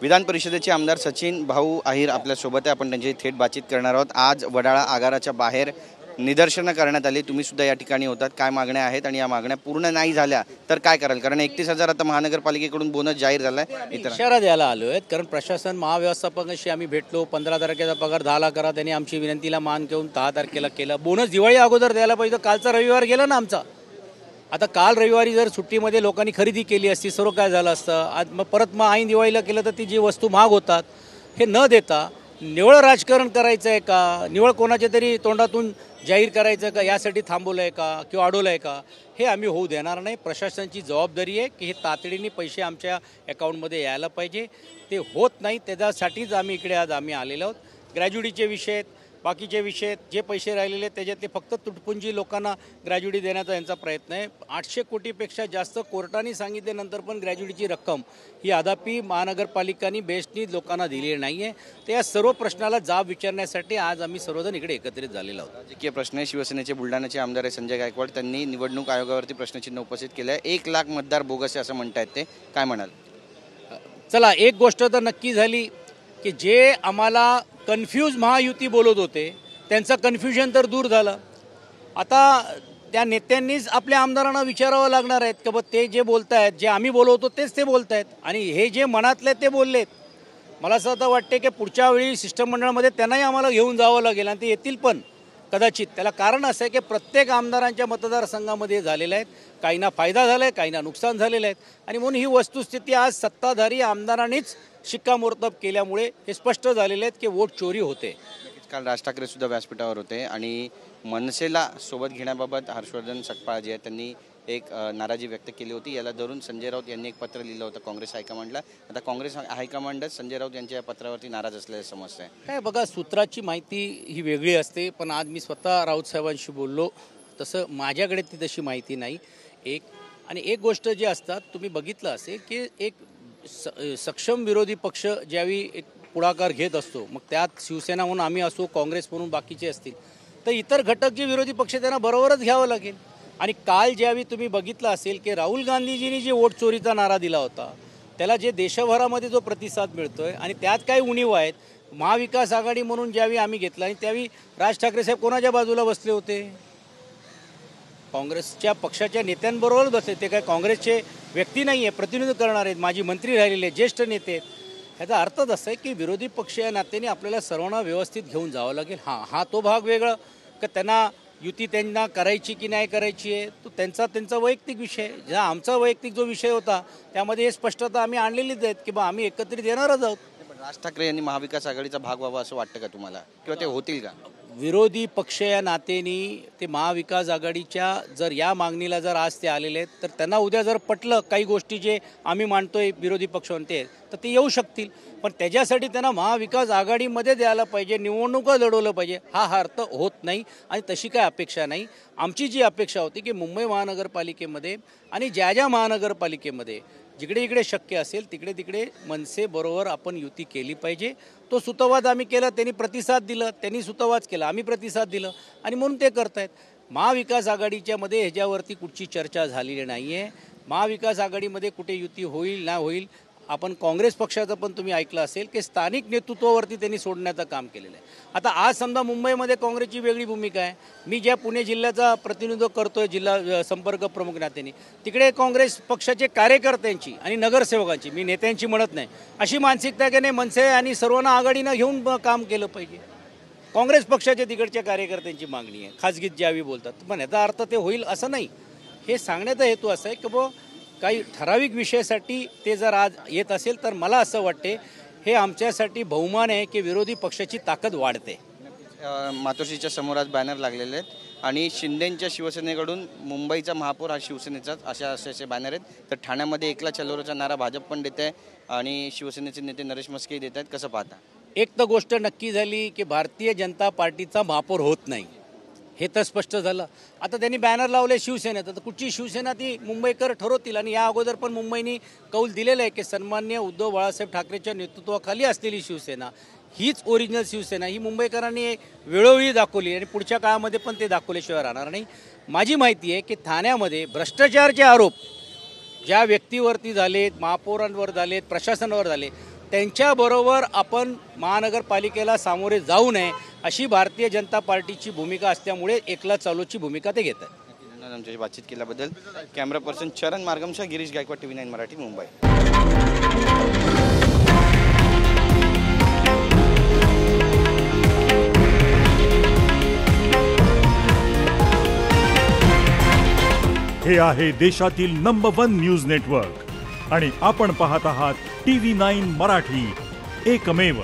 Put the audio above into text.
विधान परिषदेचे आमदार सचिन भाऊ आहिर आपल्यासोबत आहे। आपण त्यांची थेट बातचीत करणार आहोत। आज वडाळा आगाराच्या बाहेर निदर्शनं करण्यात आली। तुम्ही सुद्धा या ठिकाणी होतात। काय मागण्या आहेत आणि या मागण्या पूर्ण नाही झाल्या तर काय कराल? कारण 31,000 आता महानगरपालिकेकडून बोनस जाहीर झालाय। इशारा द्यायला आलोय, कारण प्रशासन महाव्यवस्थापकाशी आम्ही भेटलो। 15 तारखेचा पगार 10 लाख करा, त्यांनी आमची विनंतीला मान घेऊन 10 तारखेला केला। बोनस दिवाळी अगोदर द्यायला पाहिजे। कालचा रविवार गेला ना आमचा। आता काल रविवारी जर सुट्टीमध्ये लोकांनी खरेदी केली असती, सर्व काय झालं असतं। आज मग परत ऐन दिवाळीला केलं तर ती जी वस्तू महाग होतात हे न देता निवळ राजकारण करायचं आहे का, निवळ कोणाच्या तरी तोंडातून जाहीर करायचं का, यासाठी थांबवलं आहे का किंवा अडवलं आहे का, हे आम्ही होऊ देणार नाही। प्रशासनाची जबाबदारी आहे की हे तातडीने पैसे आमच्या अकाउंटमध्ये यायला पाहिजे। ते होत नाही, त्याच्यासाठीच आम्ही इकडे आज आलेलो आहोत। ग्रॅज्युटीचे विषय, बाकीचे विषय, जे पैसे राहिलेले त्याच्यातले फक्त तुटपुंजी लोकांना ग्रॅज्युटी देण्याचा यांचा प्रयत्न आहे। 800 कोटीपेक्षा जास्त कोर्टाने सांगितल्यानंतर पण ग्रॅज्युटीची रक्कम ही अद्यापी महानगरपालिकांनी बेस्टनी लोकांना दिलेली नाही आहे। तर या सर्व प्रश्नाला जाब विचारण्यासाठी आज आम्ही सर्वजण इकडे एकत्रित झालेलो आहोत। राजकीय प्रश्न आहे। शिवसेनेचे बुलढाण्याचे आमदार संजय गायकवाड त्यांनी निवडणूक आयोगावरती प्रश्नचिन्ह उपस्थित केलं आहे। 1 लाख मतदार बोगस आहे असं म्हणतायत, ते काय म्हणाल? चला, एक गोष्ट तर नक्की झाली की जे आम्हाला कन्फ्यूज महायुती बोलत होते त्यांचं कन्फ्युजन तर दूर झालं। आता त्या नेत्यांनीच आपल्या आमदारांना विचारावं लागणार आहेत की ते जे बोलत आहेत, जे आम्ही बोलवतो तेच ते बोलत आहेत आणि हे जे मनातले ते बोललेत। मला असं आता वाटते की पुढच्या वेळी शिष्टमंडळामध्ये त्यांनाही आम्हाला घेऊन जावं लागेल आणि ते येतील पण कदाचित। त्याला कारण असं आहे की प्रत्येक आमदारांच्या मतदारसंघामध्ये झालेल्या आहेत, काहींना फायदा झाला आहे, काहींना नुकसान झालेलं आहे आणि म्हणून ही वस्तुस्थिती आज सत्ताधारी आमदारांनीच शिक्कामोर्तब केल्यामुळे हे स्पष्ट झालेले आहेत की वोट चोरी होते। काल राज ठाकरे सुद्धा व्यासपीठावर होते आणि मनसेला सोबत घेण्याबाबत हर्षवर्धन सकपाळ जे आहेत त्यांनी एक नाराजी व्यक्त केली होती। याला धरून संजय राऊत यांनी एक पत्र लिहिलं होतं काँग्रेस हायकमांडला। आता काँग्रेस हायकमांडच संजय राऊत यांच्या या पत्रावरती नाराज असल्याची समस्या आहे। काय बघा, सूत्राची माहिती ही वेगळी असते, पण आज मी स्वतः राऊत साहेबांशी बोललो, तसं माझ्याकडे ती तशी माहिती नाही। एक गोष्ट जी असतात, तुम्ही बघितलं असेल की एक सक्षम विरोधी पक्ष ज्यावेळी एक पुढाकार घेत असतो, मग त्यात शिवसेना म्हणून आम्ही असो, काँग्रेस म्हणून बाकीचे असतील, तर इतर घटक जे विरोधी पक्ष त्यांना बरोबरच घ्यावं लागेल। आणि काल ज्यावेळी तुम्ही बघितलं असेल की राहुल गांधीजींनी जे वोट चोरीचा नारा दिला होता त्याला जे देशभरामध्ये जो प्रतिसाद मिळतोय आणि त्यात काही उणीव आहेत, महाविकास आघाडी म्हणून ज्यावेळी आम्ही घेतला आणि त्यावेळी राज ठाकरे साहेब कोणाच्या बाजूला बसले होते? काँग्रेसच्या पक्षाच्या नेत्यांबरोबर बसले। ते काय काँग्रेसचे व्यक्ती नाही आहे, प्रतिनिधित्व करणार आहेत, माजी मंत्री राहिलेले ज्येष्ठ नेते आहेत। ह्याचा अर्थच असा आहे की विरोधी पक्ष या नात्याने आपल्याला सर्वांना व्यवस्थित घेऊन जावं लागेल। हा तो भाग वेगळा की त्यांना युती त्यांना करायची की नाही करायची आहे तो त्यांचा वैयक्तिक विषय। ज्या आमचा वैयक्तिक जो विषय होता त्यामध्ये हे स्पष्टता आम्ही आणलेलीच आहेत की आम्ही एकत्रित येणारच आहोत। पण राज ठाकरे यांनी महाविकास आघाडीचा भाग व्हावा असं वाटतं का तुम्हाला, किंवा ते होतील का? विरोधी पक्ष या नात्याने ते महाविकास आघाडीच्या जर या मागणीला जर आज ते आलेले आहेत तर त्यांना उद्या जर पटलं काही गोष्टी जे आम्ही मांडतोय विरोधी पक्ष म्हणते तर ते येऊ शकतील, पण त्याच्यासाठी त्यांना महाविकास आघाडीमध्ये द्यायला पाहिजे, निवडणुका लढवलं पाहिजे, हा अर्थ होत नाही आणि तशी काय अपेक्षा नाही। आमची जी अपेक्षा होती की मुंबई महानगरपालिकेमध्ये आणि ज्या महानगरपालिकेमध्ये जिकडे इकडे शक्य असेल तिकडे मनसे बरोबर आपण युती केली पाहिजे। तो सुतोवाच आम्ही केला, त्यांनी प्रतिसाद दिलं, त्यांनी सुतोवाच केला, आम्ही प्रतिसाद दिलं आणि म्हणून ते करतायत। महाविकास आघाडीच्या मध्ये ह्याच्यावरती कुठची चर्चा झालेली नाही आहे। महाविकास आघाडीमध्ये कुठे युती होईल ना होईल, आपण काँग्रेस पक्षाचं पण तुम्ही ऐकलं असेल की स्थानिक नेतृत्वावरती त्यांनी सोडण्याचं काम केलेलं आहे। आता आज समजा मुंबईमध्ये काँग्रेसची वेगळी भूमिका आहे, मी ज्या पुणे जिल्ह्याचा प्रतिनिधित्व करतोय जिल्हा संपर्क प्रमुख नात्याने, तिकडे काँग्रेस पक्षाचे कार्यकर्त्यांची आणि नगरसेवकांची, मी नेत्यांची म्हणत नाही, अशी मानसिकता की नाही मनसे आणि सर्वांना आघाडीनं घेऊन काम केलं पाहिजे। काँग्रेस पक्षाच्या तिकडच्या कार्यकर्त्यांची मागणी आहे, खाजगीत ज्यावेळी बोलतात, पण याचा अर्थ ते होईल असं नाही। हे सांगण्याचा हेतू असा आहे की काही ठराविक विषयासाठी ते जर आज येत असेल तर मला असं वाटते हे आमच्यासाठी बहुमान आहे की विरोधी पक्षाची ताकद वाढते। मातोश्रीच्या समोर आज बॅनर लागलेले आहेत आणि शिंदेंच्या शिवसेनेकडून मुंबईचा महापौर हा शिवसेनेचाच असे बॅनर आहेत। तर ठाण्यामध्ये एकला चलोराचा नारा भाजप पण देत आहे आणि शिवसेनेचे नेते नरेश मस्के देत आहेत, कसं पाहता? एक तर गोष्ट नक्की झाली की भारतीय जनता पार्टीचा महापौर होत नाही, हे तर स्पष्ट झालं। आता त्यांनी बॅनर लावले शिवसेनेत, तर कुठची शिवसेना ती मुंबईकर ठरवतील आणि या अगोदर पण मुंबईने कौल दिलेलं आहे की सन्मान्य उद्धव बाळासाहेब ठाकरेच्या नेतृत्वाखाली असलेली शिवसेना हीच ओरिजिनल शिवसेना, ही मुंबईकरांनी वेळोवेळी दाखवली आणि पुढच्या काळामध्ये पण ते दाखवल्याशिवाय राहणार नाही। माझी माहिती आहे की ठाण्यामध्ये भ्रष्टाचाराचे आरोप ज्या व्यक्तीवरती झालेत, महापौरांवर झालेत, प्रशासनावर झाले, त्यांच्याबरोबर आपण महानगरपालिकेला सामोरे जाऊ नये अशी भारतीय जनता पार्टीची भूमिका असल्यामुळे एकला चालूची भूमिका ते घेत आहेत. धन्यवाद आमच्याशी बातचीत केल्याबद्दल. कॅमेरा पर्सन चरण मार्गमसह गिरीश गायकवाड, TV9 मराठी, मुंबई. हे आहे देशातील नंबर 1 न्यूज नेटवर्क आणि आपण पाहत आहात TV9 मराठी, एकमेव.